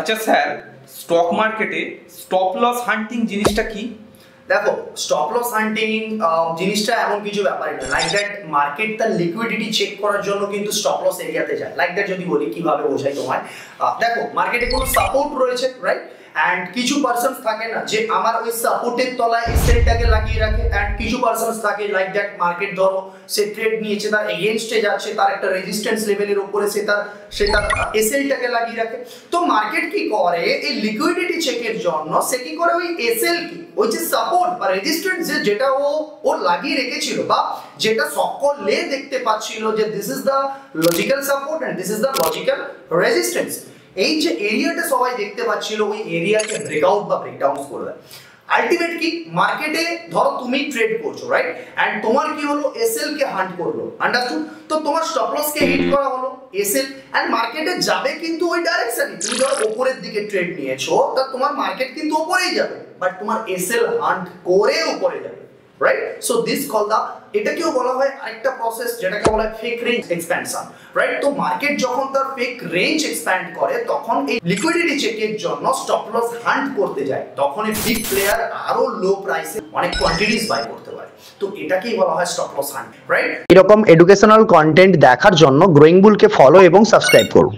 আচ্ছা sir, stock মার্কেটে stop loss হান্টিং জিনিসটা কি? দেখো, স্টপ লস হান্টিং জিনিসটা এমন কিছু ব্যাপার না। লাইক দ্যাট মার্কেট তার লিকুইডিটি চেক করার জন্য কিন্তু স্টপ লস এরিয়াতে যায়। লাইক দ্যাট যদি বলি কিভাবে বোঝাই তোমায়, দেখো মার্কেটে কোনো সাপোর্ট রয়েছে, রাইট? এন্ড কিছু পারসনস থাকে না যে আমার ওই সাপোর্টের তলায় এসএলটাকে লাগিয়ে রাখে, এন্ড কিছু পারসনস থাকে লাইক দ্যাট মার্কেট ধরো সে ট্রেড নিয়েছে, তার এগেইনস্টে যাচ্ছে, তার একটা রেজিস্ট্যান্স লেভেলের উপরে সে তার এসএলটাকে লাগিয়ে রাখে। তো মার্কেট কি করে, এই লিকুইডিটি চেকের জন্য সে কি করে ওই এসএল কি ওই যে সাপোর্ট বা রেজিস্ট্যান্স যেটা ও লাগিয়ে রেখেছিল বা যেটা সকলে দেখতে পাচ্ছিল যে this is the logical support and this is the logical resistance, এই যে এরিয়াটা সবাই দেখতে পাচ্ছিল ওই এরিয়াকে ব্রেকআউট বা ব্রেকডাউন করে দেয়। আলটিমেট কি, মার্কেটে ধরো তুমি ট্রেড করছো, রাইট? এন্ড তোমার কি হলো, এসএল কে হান্ট করলো, আন্ডারস্টুড? তো তোমার স্টপ লস কে হিট করা হলো এসএল, এন্ড মার্কেটে যাবে কিন্তু ওই ডাইরেকশনে। তুমি ধরো উপরের দিকে ট্রেড নিয়েছো, তা তোমার মার্কেট কিন্তু উপরেই যাবে, বাট তোমার এসএল হান্ট করে উপরে যাবে, right? So this call the, এটাকেও বলা হয় আরেকটা প্রসেস যেটাকে বলা হয় ফেক রেঞ্জ এক্সপ্যানশন, রাইট? তো মার্কেট যখন তার ফেক রেঞ্জ এক্সপ্যান্ড করে তখন এই লিকুইডিটি চেকের জন্য স্টপ লস হান্ট করতে যায়, তখন এই বিগ প্লেয়ার আরো লো প্রাইসে অনেক কোয়ান্টিটিস বাই করতে পারে। তো এটাকেই বলা হয় স্টপ লস হান্ট, রাইট? এরকম এডুকেশনাল কন্টেন্ট দেখার জন্য গ্রোয়িং বুলকে ফলো এবং সাবস্ক্রাইব করুন।